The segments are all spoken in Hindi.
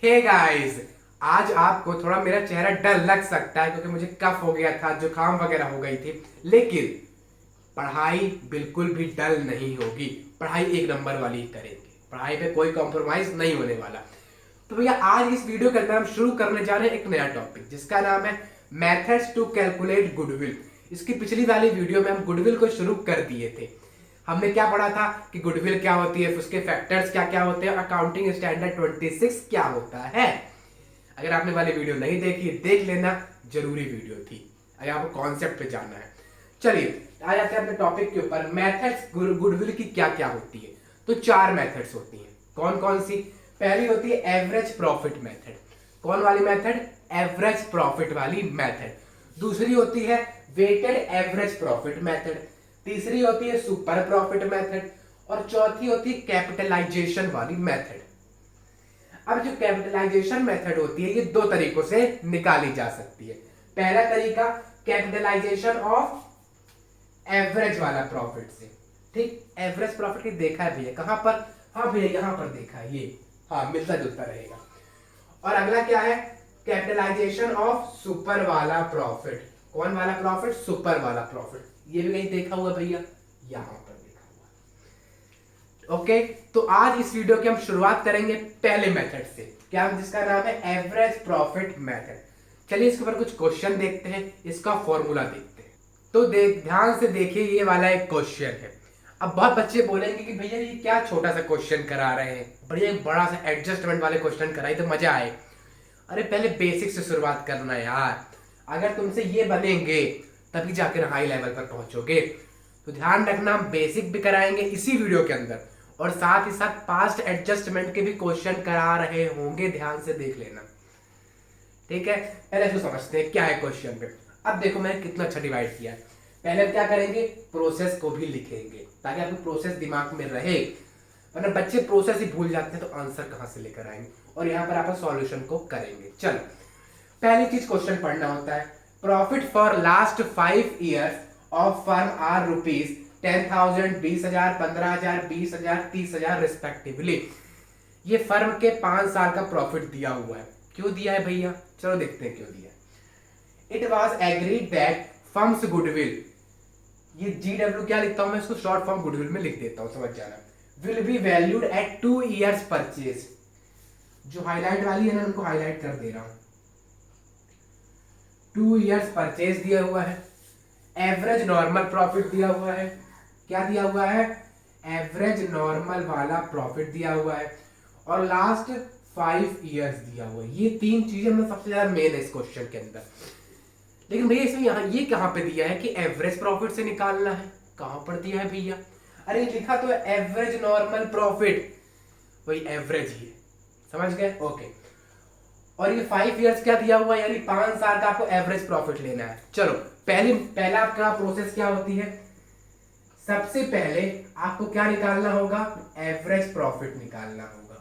हे गाइस, आज आपको थोड़ा मेरा चेहरा डल लग सकता है क्योंकि मुझे कफ हो गया था, जुकाम वगैरह हो गई थी। लेकिन पढ़ाई बिल्कुल भी डल नहीं होगी। पढ़ाई एक नंबर वाली करेंगे। पढ़ाई पे कोई कॉम्प्रोमाइज नहीं होने वाला। तो भैया आज इस वीडियो के अंदर हम शुरू करने जा रहे हैं एक नया टॉपिक जिसका नाम है मेथड्स टू कैलकुलेट गुडविल। इसकी पिछली वाली वीडियो में हम गुडविल को शुरू कर दिए थे। हमने क्या पढ़ा था कि गुडविल क्या होती है, उसके फैक्टर्स क्या क्या होते हैं, अकाउंटिंग स्टैंडर्ड 26 क्या होता है। अगर आपने वाली वीडियो नहीं देखी देख लेना, जरूरी वीडियो थी अगर आपको कॉन्सेप्ट पे जानना है। चलिए आ जाते हैं अपने टॉपिक के ऊपर। मेथड्स गुडविल की क्या क्या होती है। तो 4 मेथड्स होती हैं। कौन कौन सी? पहली होती है एवरेज प्रॉफिट मेथड। कौन वाली मेथड? एवरेज प्रॉफिट वाली मेथड। दूसरी होती है वेटेड एवरेज प्रॉफिट मेथड। तीसरी होती है सुपर प्रॉफिट मेथड। और चौथी होती है कैपिटलाइजेशन वाली मेथड। अब जो कैपिटलाइजेशन मेथड होती है ये 2 तरीकों से निकाली जा सकती है। पहला तरीका कैपिटलाइजेशन ऑफ एवरेज वाला प्रॉफिट से। ठीक, एवरेज प्रॉफिट की देखा है भैया कहां पर? हाँ भैया यहां पर देखा है ये। हाँ, मिलता जुलता रहेगा। और अगला क्या है? कैपिटलाइजेशन ऑफ सुपर वाला प्रॉफिट। कौन वाला प्रॉफिट? सुपर वाला प्रॉफिट। ये भी कहीं देखा हुआ भैया? यहां पर देखा हुआ। ओके, तो आज इस वीडियो की हम शुरुआत करेंगे पहले मेथड से, क्या जिसका नाम है एवरेज प्रॉफिट मेथड। चलिए इसके ऊपर कुछ क्वेश्चन देखते हैं, इसका फॉर्मूला देखते हैं। तो ध्यान से देखिए, ये वाला एक क्वेश्चन है। अब बहुत बच्चे बोलेंगे कि भैया ये क्या छोटा सा क्वेश्चन करा रहे हैं, बढ़िया बड़ा सा एडजस्टमेंट वाले क्वेश्चन कराए तो मजा आए। अरे पहले बेसिक से शुरुआत करना है यार। अगर तुमसे ये बनेंगे तभी जाकर हाई लेवल पर पहुंचोगे। तो ध्यान रखना, हम बेसिक भी कराएंगे इसी वीडियो के अंदर और साथ ही साथ पास्ट एडजस्टमेंट के भी क्वेश्चन करा रहे होंगे, ध्यान से देख लेना। ठीक है, पहले इसको समझते हैं क्या है क्वेश्चन पे। अब देखो मैंने कितना अच्छा डिवाइड किया है। पहले हम क्या करेंगे, प्रोसेस को भी लिखेंगे ताकि आपको प्रोसेस दिमाग में रहे, वरना बच्चे प्रोसेस ही भूल जाते हैं तो आंसर कहां से लेकर आएंगे। और यहाँ पर आप सॉल्यूशन को करेंगे। चलो पहली चीज क्वेश्चन पढ़ना होता है। Profit for last 5 years of firm are rupees 10,000, 20,000, 15,000, 20,000, 30,000 respectively. ये फर्म के 5 साल का प्रॉफिट दिया हुआ है। क्यों दिया है भैया? चलो देखते हैं क्यों दिया है। It was agreed that firms goodwill, ये GW क्या लिखता हूं मैं, इसको शॉर्ट फॉर्म गुडविल में लिख देता हूं, समझ जाना। Will be valued at 2 years purchase. जो हाईलाइट वाली है ना उनको हाईलाइट कर दे रहा हूं। 2 ईयर्स परचेज दिया हुआ है। एवरेज नॉर्मल प्रॉफिट दिया हुआ है। क्या दिया हुआ है? एवरेज नॉर्मल वाला प्रॉफिट दिया हुआ है। और लास्ट 5 ईयर्स दिया हुआ है। ये 3 चीजें मतलब सबसे ज्यादा मेन है इस क्वेश्चन के अंदर। लेकिन भैया इसमें यहाँ ये कहां पे दिया है कि एवरेज प्रॉफिट से निकालना है? कहां पर दिया है भैया? अरे लिखा तो है एवरेज नॉर्मल प्रॉफिट, वही एवरेज ही है। समझ गए? ओके। और ये 5 ईयर्स क्या दिया हुआ है, यानी 5 साल का आपको एवरेज प्रॉफिट लेना है। चलो पहला आपका प्रोसेस क्या होती है? सबसे पहले आपको क्या निकालना होगा? एवरेज प्रॉफिट निकालना होगा।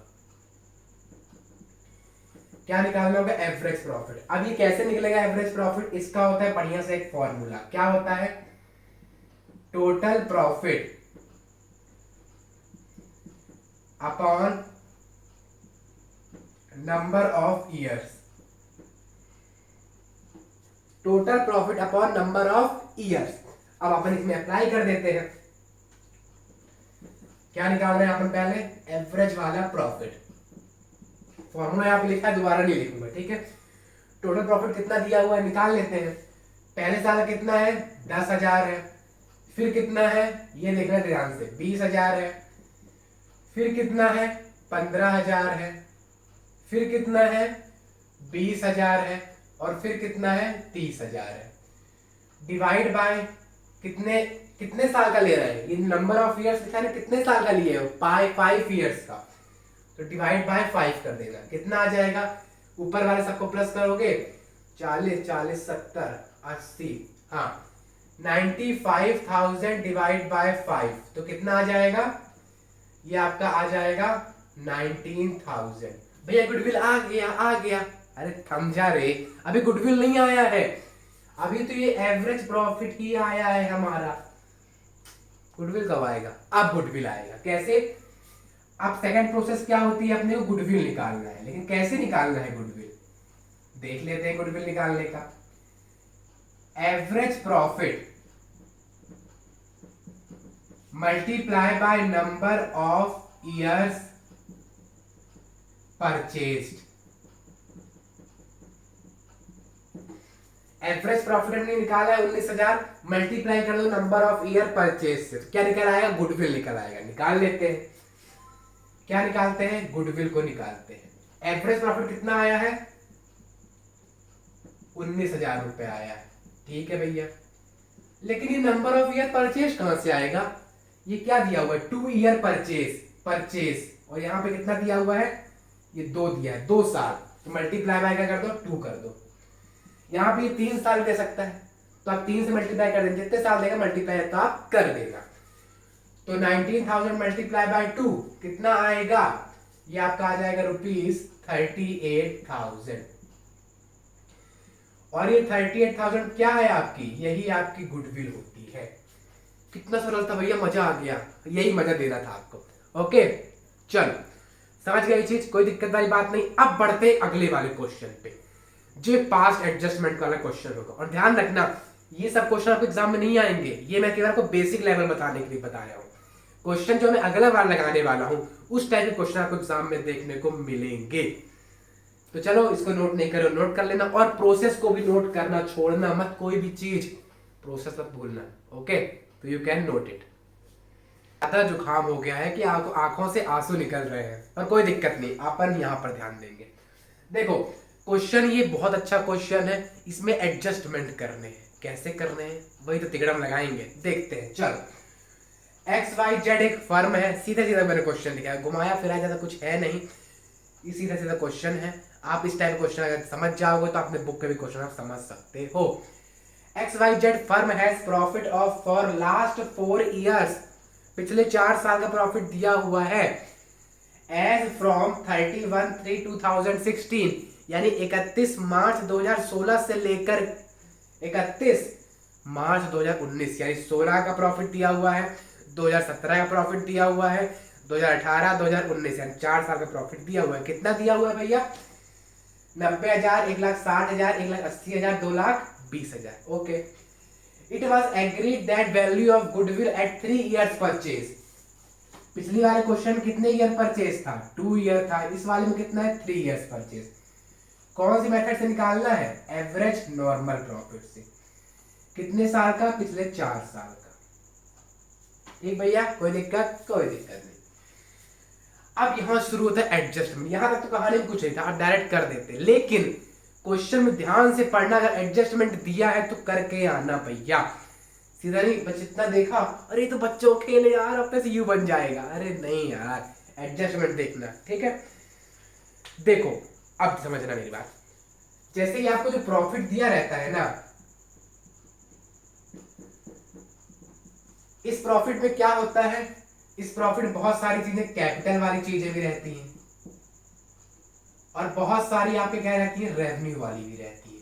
क्या निकालना होगा? Average profit. अब ये कैसे निकलेगा एवरेज प्रॉफिट? इसका होता है बढ़िया से एक फॉर्मूला। क्या होता है? Total profit upon number of years. Total profit upon number of years. अब अपन इसमें अप्लाई कर देते हैं। क्या निकाल रहे हैं अपन? पहले एवरेज वाला प्रॉफिट। फॉर्मूला यहाँ पे लिखा है, दोबारा नहीं लिखूंगा, ठीक है। टोटल प्रॉफिट कितना दिया हुआ है निकाल लेते हैं। पहले साल कितना है? 10,000 है। फिर कितना है ये देखना ध्यान से, 20,000 है। फिर कितना है? 15,000 है। फिर कितना है? 20,000 है। और फिर कितना है? 30,000 है। डिवाइड बाय कितने कितने साल का ले रहे हैं? ये नंबर ऑफ ईयर्स लिखा है, कितने साल का लिए हो? 5 ईयर्स का। तो डिवाइड बाय 5 कर देना, कितना आ जाएगा? ऊपर वाले सबको प्लस करोगे, 40, 40, 70, 80, हाँ 95,000 डिवाइड बाय 5 तो कितना आ जाएगा? ये आपका आ जाएगा 19,000। भैया गुडविल आ गया आ गया। अरे समझा रे, अभी गुडविल नहीं आया है, अभी तो ये एवरेज प्रॉफिट ही आया है हमारा। गुडविल कब आएगा? अब गुडविल आएगा। कैसे? अब सेकंड प्रोसेस क्या होती है, अपने को गुडविल निकालना है, लेकिन कैसे निकालना है गुडविल, देख लेते हैं गुडविल निकालने का। Average profit multiply by number of years purchased. Average profit हमने निकाला है 19,000, मल्टीप्लाई कर दो नंबर ऑफ ईयर परचेज से, क्या निकल आएगा, गुडविल निकल आएगा। निकाल लेते हैं, क्या निकालते हैं, गुडविल को निकालते हैं। एवरेज प्रॉफिट कितना आया है, 19,000 रुपए आया है, ठीक है भैया। लेकिन ये नंबर ऑफ ईयर परचेज कहां से आएगा, ये क्या दिया हुआ है, 2 ईयर परचेज, और यहाँ पे कितना दिया हुआ है, ये 2 दिया है, 2 साल, तो मल्टीप्लाई बाय क्या कर दो, 2 कर दो। यहाँ पे 3 साल दे सकता है, तो आप 3 से मल्टीप्लाई कर देंगे, जितने साल देगा मल्टीप्लाई तो आप कर देगा। तो 19,000 मल्टीप्लाई बाय 2 कितना आएगा, ये आपका आ जाएगा ₹38,000। और ये 38,000 क्या है आपकी, यही आपकी गुडविल होती है। कितना सरल था भैया, मजा आ गया, यही मजा देना था आपको। ओके चलो, समझ गए चीज, कोई दिक्कत वाली बात नहीं। अब बढ़ते अगले वाले क्वेश्चन पे, जो पास्ट एडजस्टमेंट वाला क्वेश्चन होगा। और ध्यान रखना, ये सब क्वेश्चन आपको एग्जाम में नहीं आएंगे, ये मैं केवल आपको बेसिक लेवल बताने के लिए बता रहा हूँ। क्वेश्चन जो मैं अगला बार लगाने वाला हूँ, उस टाइप के क्वेश्चन आपको एग्जाम में देखने को मिलेंगे। तो चलो, इसको नोट नहीं करो, नोट कर लेना, और प्रोसेस को भी नोट करना, छोड़ना मत, कोई भी चीज प्रोसेस मत भूलना। ओके, तो यू कैन नोट इट। ज्यादा जुकाम हो गया है कि आंखों से आंसू निकल रहे हैं, पर कोई दिक्कत नहीं, अपन यहाँ पर ध्यान देंगे। देखो क्वेश्चन ये बहुत अच्छा क्वेश्चन है, इसमें एडजस्टमेंट करने हैं, कैसे करने हैं वही तो तिगड़म लगाएंगे, देखते हैं। चलो, XYZ एक फर्म है, सीधा सीधा मैंने क्वेश्चन लिखा है, घुमाया फिराया ज्यादा कुछ है नहीं, ये सीधा सीधा क्वेश्चन है। आप इस टाइप क्वेश्चन अगर समझ जाओगे तो अपने बुक के भी क्वेश्चन आप समझ सकते हो। XYZ firm has profit of for last 4 years, पिछले 4 साल का प्रॉफिट दिया हुआ है, एज फ्रॉम 31/3/2016, यानी 31 मार्च 2016 से लेकर 31 मार्च 2019, यानी 16 का प्रॉफिट दिया हुआ है, 2017 का प्रॉफिट दिया हुआ है, 2018, 2019, यानी 4 साल का प्रॉफिट दिया हुआ है। कितना दिया हुआ है भैया, 90,000, 1,60,000, 1,80,000, 2,20,000। Okay, it was agreed that value of goodwill at 3 years purchase. पिछली वाले क्वेश्चन कितने ईयर परचेज था, 2 ईयर था, इस वाले में कितना है, 3 ईयर्स परचेज। कौन सी मेथड से निकालना है, एवरेज नॉर्मल प्रॉफिट से। कितने साल का, पिछले 4 साल का। ठीक भैया, कोई दिक्कत, कोई दिक्कत नहीं। अब यहां शुरू होता है एडजस्टमेंट। यहां तक तो कहानी में कुछ नहीं था, आप डायरेक्ट कर देते, लेकिन क्वेश्चन में ध्यान से पढ़ना, अगर एडजस्टमेंट दिया है तो करके आना भैया, सीधा नहीं। बस इतना देखा, अरे तो बच्चों खेले यार, अपने से यू बन जाएगा, अरे नहीं यार, एडजस्टमेंट देखना, ठीक है। देखो अब समझना मेरी बात, जैसे ही आपको जो प्रॉफिट दिया रहता है ना, इस प्रॉफिट में क्या होता है, इस प्रॉफिट में बहुत सारी चीजें, कैपिटल वाली चीजें भी रहती हैं, और बहुत सारी आपके क्या रहती है, रेवेन्यू वाली भी रहती है।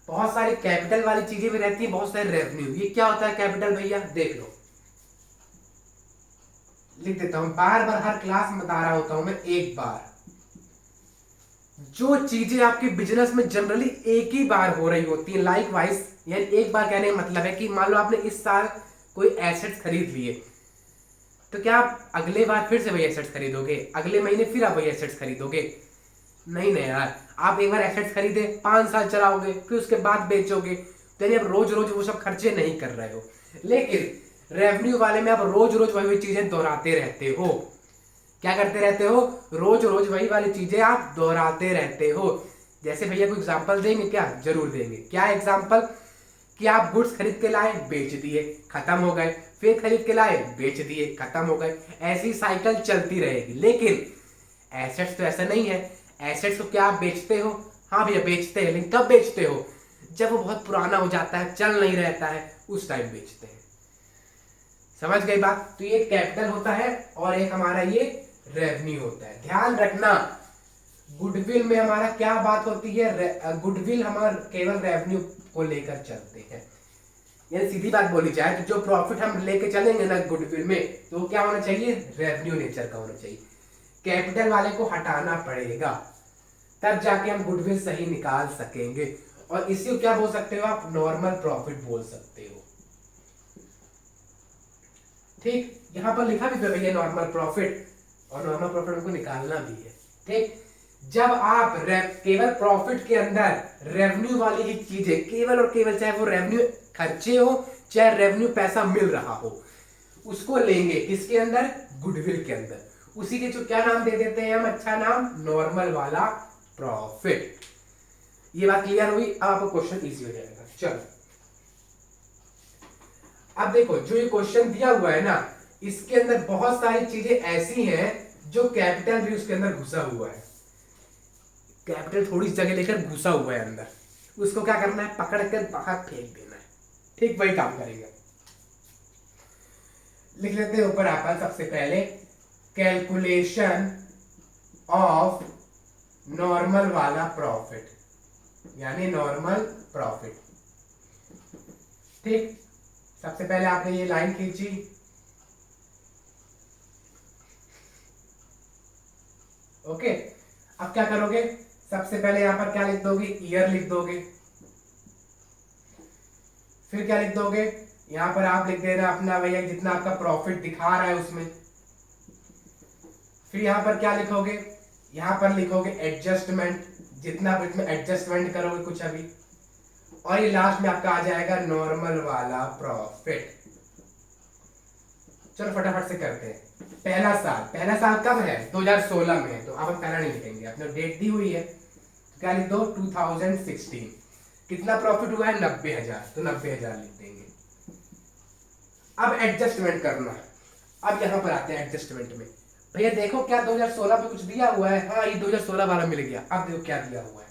बहुत सारी कैपिटल वाली चीजें भी रहती है, बहुत सारे रेवेन्यू। ये क्या होता है कैपिटल भैया, देख लो, लिख देता हूं, बार बार हर क्लास में बता रहा होता हूं मैं, एक बार जो चीजें आपके बिजनेस में जनरली एक ही बार हो रही होती है, लाइक वाइज, यानी एक बार कहने का मतलब है कि मान लो आपने इस साल कोई एसेट्स खरीद लिए, तो क्या आप अगले बार फिर से वही एसेट्स खरीदोगे, अगले महीने फिर आप वही एसेट्स खरीदोगे, नहीं नहीं यार। आप एक बार एसेट्स खरीदे, 5 साल चलाओगे, फिर उसके बाद बेचोगे, तो यानी आप रोज रोज वो सब खर्चे नहीं कर रहे हो। लेकिन रेवेन्यू वाले में आप रोज रोज वही चीजें दोहराते रहते हो। क्या करते रहते हो, रोज रोज वही वाली चीजें आप दोहराते रहते हो। जैसे भैया कोई एग्जांपल देंगे क्या, जरूर देंगे। क्या एग्जांपल, कि आप गुड्स खरीद के लाए, बेच दिए, खत्म हो गए, फिर खरीद के लाए, बेच दिए, खत्म हो गए, ऐसी साइकिल चलती रहेगी। लेकिन एसेट्स तो ऐसा नहीं है, एसेट्स को क्या आप बेचते हो, हाँ भैया बेचते हैं, लेकिन कब बेचते हो, जब वो बहुत पुराना हो जाता है, चल नहीं रहता है, उस टाइम बेचते हैं। समझ गई बात। तो ये कैपिटल होता है और एक हमारा ये रेवेन्यू होता है। ध्यान रखना, गुडविल में हमारा क्या बात होती है, गुडविल हमारा केवल रेवेन्यू को लेकर चलते हैं। यानी सीधी बात बोली जाए तो जो प्रॉफिट हम लेके चलेंगे ना गुडविल में, तो वो क्या होना चाहिए, रेवेन्यू नेचर का होना चाहिए। कैपिटल वाले को हटाना पड़ेगा, तब जाके हम गुडविल सही निकाल सकेंगे। और इसी को क्या बोल सकते हो आप, नॉर्मल प्रॉफिट बोल सकते हो। ठीक, यहां पर लिखा भी तो भैया नॉर्मल प्रॉफिट, और नॉर्मल प्रॉफिट हमको निकालना भी है। ठीक, जब आप केवल प्रॉफिट के अंदर रेवेन्यू वाली ही चीजें, केवल और केवल, चाहे वो रेवेन्यू खर्चे हो चाहे रेवेन्यू पैसा मिल रहा हो, उसको लेंगे किसके अंदर, गुडविल के अंदर। उसी के जो क्या नाम दे देते हैं हम, अच्छा नाम, नॉर्मल वाला प्रॉफिट। ये बात क्लियर हुई। अब आपको क्वेश्चन इजी हो जाएगा। चलो अब देखो, जो ये क्वेश्चन दिया हुआ है ना, इसके अंदर बहुत सारी चीजें ऐसी हैं जो कैपिटल भी उसके अंदर घुसा हुआ है। कैपिटल थोड़ी सी जगह लेकर घुसा हुआ है अंदर, उसको क्या करना है, पकड़ कर बाहर फेंक देना है। ठीक, वही काम करेंगे। लिख लेते हैं ऊपर अपन सबसे पहले, कैलकुलेशन ऑफ नॉर्मल वाला प्रॉफिट, यानी नॉर्मल प्रॉफिट। ठीक, सबसे पहले आपने ये लाइन खींची, ओके। अब क्या करोगे, सबसे पहले यहां पर क्या लिख दोगे, ईयर लिख दोगे। फिर क्या लिख दोगे, यहां पर आप लिख देना अपना भैया जितना आपका प्रॉफिट दिखा रहा है उसमें। फिर यहां पर क्या लिखोगे, यहां पर लिखोगे एडजस्टमेंट, जितना आप इसमें एडजस्टमेंट करोगे कुछ अभी। और ये लास्ट में आपका आ जाएगा नॉर्मल वाला प्रॉफिट। चलो फटाफट से करते हैं। पहला साल कब है, 2016 में है, तो अब हम पहला नहीं लिखेंगे, अपने डेट दी हुई है, तो क्या लिख दो, 2016। कितना प्रॉफिट हुआ है, 90,000, तो 90,000 लिख देंगे। अब एडजस्टमेंट करना है। अब यहां पर आते हैं एडजस्टमेंट में। भैया देखो क्या 2016 पे कुछ दिया हुआ है, हाँ ये 2016 वाला मिल गया। अब देखो क्या दिया हुआ है,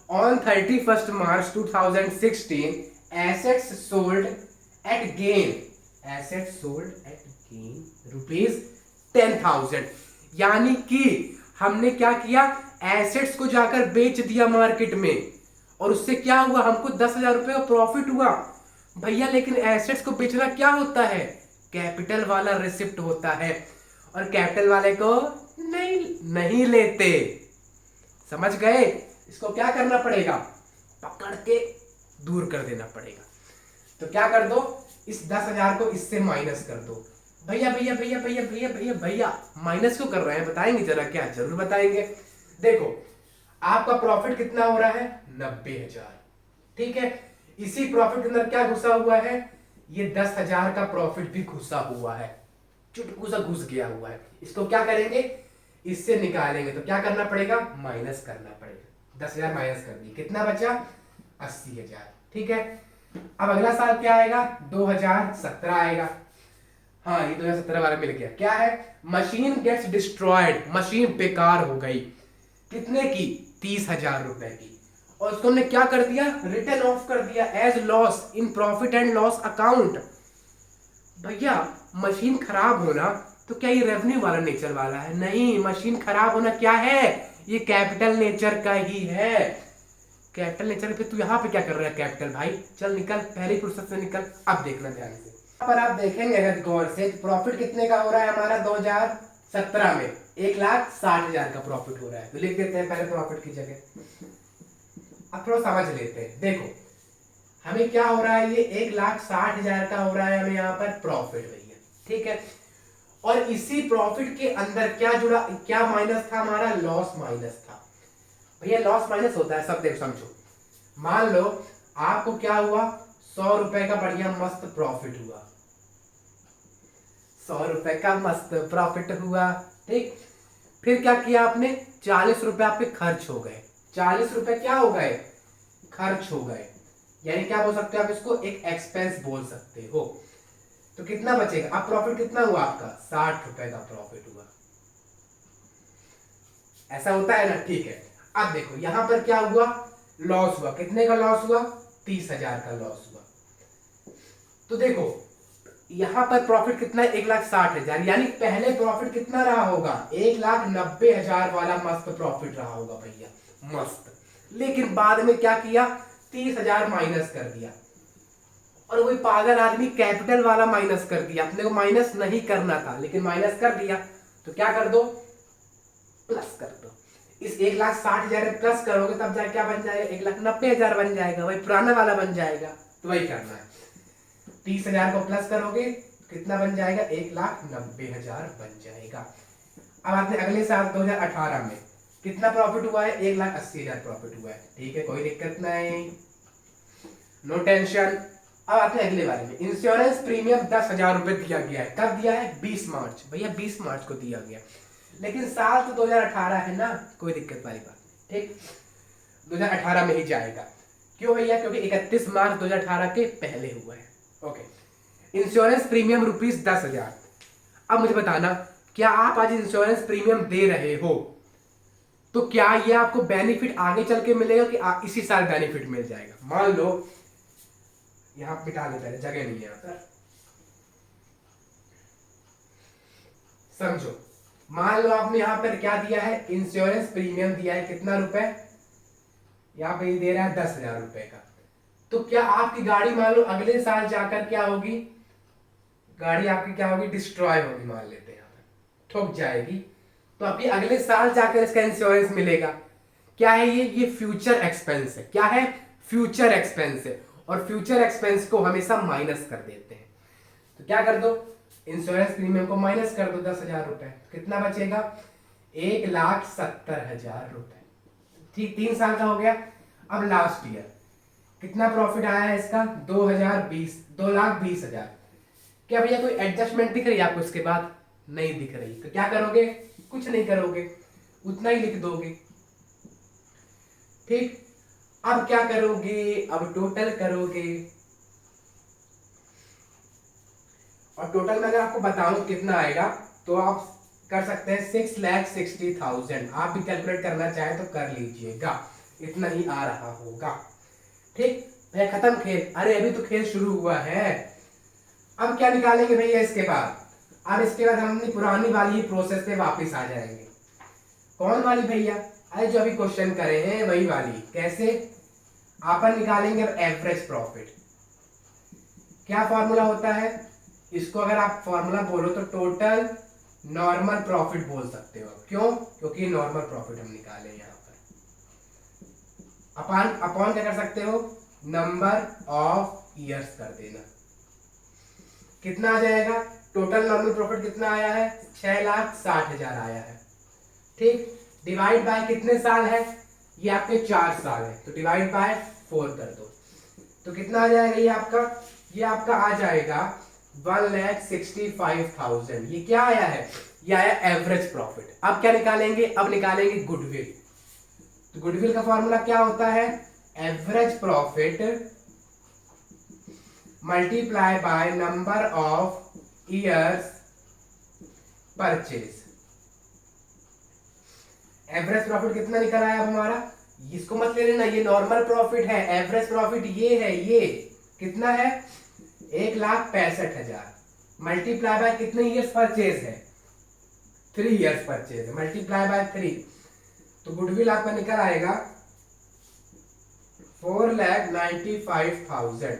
on 31 March 2016 assets sold at gain, assets sold at gain ₹10,000। यानी कि हमने क्या किया, एसेट्स को जाकर बेच दिया मार्केट में, और उससे क्या हुआ, हमको 10,000 रुपए का प्रॉफिट हुआ। भैया लेकिन एसेट्स को बेचना क्या होता है, कैपिटल वाला रिसिप्ट होता है, और कैपिटल वाले को नहीं लेते। समझ गए, इसको क्या करना पड़ेगा, पकड़ के दूर कर देना पड़ेगा। तो क्या कर दो, इस 10,000 को इससे माइनस कर दो। भैया भैया भैया भैया भैया भैया भैया माइनस क्यों कर रहे हैं, बताएंगे जरा, क्या जरूर बताएंगे। देखो आपका प्रॉफिट कितना हो रहा है, 90,000। ठीक है, इसी प्रॉफिट के अंदर क्या घुसा हुआ है, ये 10,000 का प्रॉफिट भी घुसा हुआ है, चुटकू सा घुस गया हुआ है। इसको क्या करेंगे, इससे निकालेंगे, तो क्या करना पड़ेगा, माइनस करना पड़ेगा। 10,000 माइनस कर दिए, कितना बचा, 80,000। ठीक है, अब अगला साल क्या आएगा, 2017 आएगा। हाँ ये 2017 वाला मिल गया। क्या है, मशीन गेट्स डिस्ट्रॉयड, मशीन बेकार हो गई, कितने की, 30,000 रुपए की, और उसको हमने क्या कर दिया, रिटर्न ऑफ कर दिया as loss in profit and loss account. भैया मशीन खराब होना तो क्या ये रेवेन्यू वाला नेचर वाला है, नहीं, मशीन खराब होना क्या है, ये कैपिटल नेचर का ही है। कैपिटल नेचर पे तू यहाँ पे क्या कर रहा है कैपिटल, भाई चल निकल, पहली फुर्सत से निकल। अब देखना ध्यान से, पर आप देखेंगे अगर गौर से, प्रॉफिट कितने का हो रहा है हमारा 2017 में, 1,60,000 का प्रॉफिट हो रहा है। तो लिख देते हैं पहले प्रॉफिट की जगह। अब थोड़ा समझ लेते हैं, देखो हमें क्या हो रहा है, ये 1,60,000 का हो रहा है हमें यहाँ पर प्रॉफिट भैया। ठीक है, और इसी प्रॉफिट के अंदर क्या जुड़ा, क्या माइनस था हमारा, लॉस माइनस था। भैया लॉस माइनस होता है सब, देखो समझो, मान लो आपको क्या हुआ, 100 रुपए का बढ़िया मस्त प्रॉफिट हुआ, 100 रुपए का मस्त प्रॉफिट हुआ। ठीक, फिर क्या किया आपने, 40 रुपए आपके खर्च हो गए, 40 रुपए क्या हो गए, खर्च हो गए, यानी क्या बोल सकते हो आप इसको, एक एक्सपेंस बोल सकते हो। तो कितना बचेगा, अब प्रॉफिट कितना हुआ आपका, 60 रुपए का प्रॉफिट हुआ। ऐसा होता है ना, ठीक है। अब देखो यहां पर क्या हुआ, लॉस हुआ, कितने का लॉस हुआ, 30,000 का लॉस हुआ। तो देखो यहां पर प्रॉफिट कितना है, 1,60,000, यानी पहले प्रॉफिट कितना रहा होगा, 1,90,000 वाला मस्त प्रॉफिट रहा होगा भैया, मस्त। लेकिन बाद में क्या किया, 30,000 माइनस कर दिया, और वही पागल आदमी कैपिटल वाला माइनस कर दिया। अपने को माइनस नहीं करना था लेकिन माइनस कर दिया, तो क्या कर दो, प्लस कर दो। इस 1,60,000 में प्लस करोगे तब जाके क्या बन जाएगा, 1,90,000 बन जाएगा, वही पुराना वाला बन जाएगा। तो वही करना है, 30,000 को प्लस करोगे कितना बन जाएगा, 1,90,000 बन जाएगा। अब आपने अगले साल 2018 में कितना प्रॉफिट हुआ है, 1,80,000 प्रॉफिट हुआ है। ठीक है, कोई दिक्कत नहीं, नो टेंशन। अब आपने अगले बारे में इंश्योरेंस प्रीमियम 10,000 रुपए दिया गया है। कब दिया है, 20 मार्च। भैया 20 मार्च को दिया गया, लेकिन साल तो 2018 है ना, कोई दिक्कत वाली बात नहीं। ठीक, 2018 में ही जाएगा। क्यों भैया, क्योंकि 31 मार्च 2018 के पहले हुआ है। Okay, insurance premium ₹10,000। अब मुझे बताना, क्या आप आज इंश्योरेंस प्रीमियम दे रहे हो तो क्या ये आपको बेनिफिट आगे चल के मिलेगा कि इसी साल बेनिफिट मिल जाएगा। मान लो यहां बिठा लेते हैं, जगह नहीं है यहां पर, समझो। मान लो आपने यहां पर क्या दिया है, इंश्योरेंस प्रीमियम दिया है, कितना रुपए, यहां पे दे रहा है 10,000 रुपए का। तो क्या आपकी गाड़ी मान लो अगले साल जाकर क्या होगी, गाड़ी आपकी क्या होगी, डिस्ट्रॉय होगी, मान लेते हैं यहां पर ठोक जाएगी, तो आपकी अगले साल जाकर इसका इंश्योरेंस मिलेगा। क्या है ये फ्यूचर एक्सपेंस है। क्या है, फ्यूचर एक्सपेंस है, और फ्यूचर एक्सपेंस को हमेशा माइनस कर देते हैं। तो क्या कर दो, इंश्योरेंस प्रीमियम को माइनस कर दो 10,000 रुपए, कितना बचेगा, 1,70,000 रुपए। ठीक, 3 साल का हो गया। अब लास्ट ईयर कितना प्रॉफिट आया है इसका, 2,20,000। क्या भैया कोई एडजस्टमेंट दिख रही है आपको इसके बाद, नहीं दिख रही, तो क्या करोगे, कुछ नहीं करोगे, उतना ही लिख दोगे। ठीक, अब क्या करोगे, अब टोटल करोगे, और टोटल में अगर आपको बताऊं कितना आएगा तो आप कर सकते हैं 6,60,000। आप भी कैलकुलेट करना चाहे तो कर लीजिएगा, इतना ही आ रहा होगा। ठीक, भैया खत्म खेल, अरे अभी तो खेल शुरू हुआ है। अब क्या निकालेंगे भैया इसके बाद, अब इसके बाद हम अपनी पुरानी वाली ही प्रोसेस पे वापस आ जाएंगे। कौन वाली भैया, अरे जो अभी क्वेश्चन करे हैं वही वाली। कैसे, अपन निकालेंगे अब एवरेज प्रॉफिट। क्या फॉर्मूला होता है इसको, अगर आप फॉर्मूला बोलो तो टोटल नॉर्मल प्रॉफिट बोल सकते हो। क्यों, क्योंकि नॉर्मल प्रॉफिट हम निकाले यहां पर। अपॉन क्या कर सकते हो, नंबर ऑफ ईयर्स कर देना। कितना आ जाएगा, टोटल नॉर्मल प्रॉफिट कितना आया है, 6,60,000 आया है। ठीक, डिवाइड बाय कितने साल है, ये आपके 4 साल है, तो डिवाइड बाय 4 कर दो, तो कितना आ जाएगा ये आपका आ जाएगा 1,65,000। ये क्या आया है, ये आया एवरेज प्रॉफिट। अब क्या निकालेंगे, अब निकालेंगे गुडविल। तो गुडविल का फॉर्मूला क्या होता है, average profit multiply by number of years purchase. Average profit कितना निकल आया हमारा, इसको मत ले लेना, ये नॉर्मल प्रॉफिट है, एवरेज प्रॉफिट ये है, ये कितना है, 1,65,000 मल्टीप्लाई बाय कितने ईयर्स परचेज है, 3 ईयर्स परचेज है, मल्टीप्लाई बाय 3, तो गुडविल आपका निकल आएगा 4,95,000।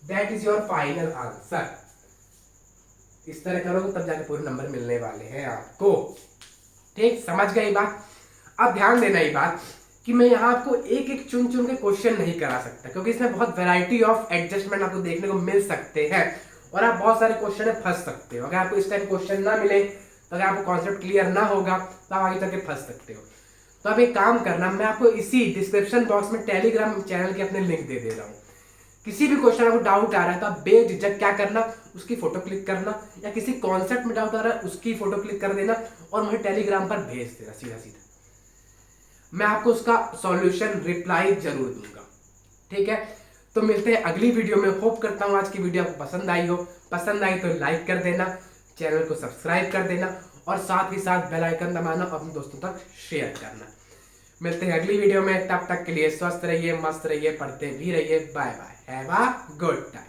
That is your final answer. इस तरह करोगे तब जाके पूरे नंबर मिलने वाले हैं आपको। ठीक, समझ गए बात। अब ध्यान देना ये बात कि मैं यहाँ आपको एक एक चुन चुन के क्वेश्चन नहीं करा सकता, क्योंकि इसमें बहुत वैरायटी ऑफ एडजस्टमेंट आपको देखने को मिल सकते हैं और आप बहुत सारे क्वेश्चन में फंस सकते हो। अगर आपको इस टाइप क्वेश्चन ना मिले, तो अगर आपको कॉन्सेप्ट क्लियर ना होगा तो आप आगे चल के फंस सकते हो। तो अब एक काम करना, मैं आपको इसी डिस्क्रिप्शन बॉक्स में टेलीग्राम चैनल के अपने लिंक दे रहा हूँ। किसी भी क्वेश्चन आपको डाउट आ रहा है तो आप बेझिझक क्या करना, उसकी फोटो क्लिक करना, या किसी कॉन्सेप्ट में डाउट आ रहा है उसकी फोटो क्लिक कर देना और मुझे टेलीग्राम पर भेज देना सीधा सीधा। मैं आपको उसका सॉल्यूशन रिप्लाई जरूर दूंगा। ठीक है, तो मिलते हैं अगली वीडियो में। होप करता हूँ आज की वीडियो आपको पसंद आई हो। पसंद आई तो लाइक कर देना, चैनल को सब्सक्राइब कर देना और साथ ही साथ बेल आइकन दबाना, अपने दोस्तों तक शेयर करना। मिलते हैं अगली वीडियो में, तब तक के लिए स्वस्थ रहिए, मस्त रहिए, पढ़ते भी रहिए। Bye bye, have a good time.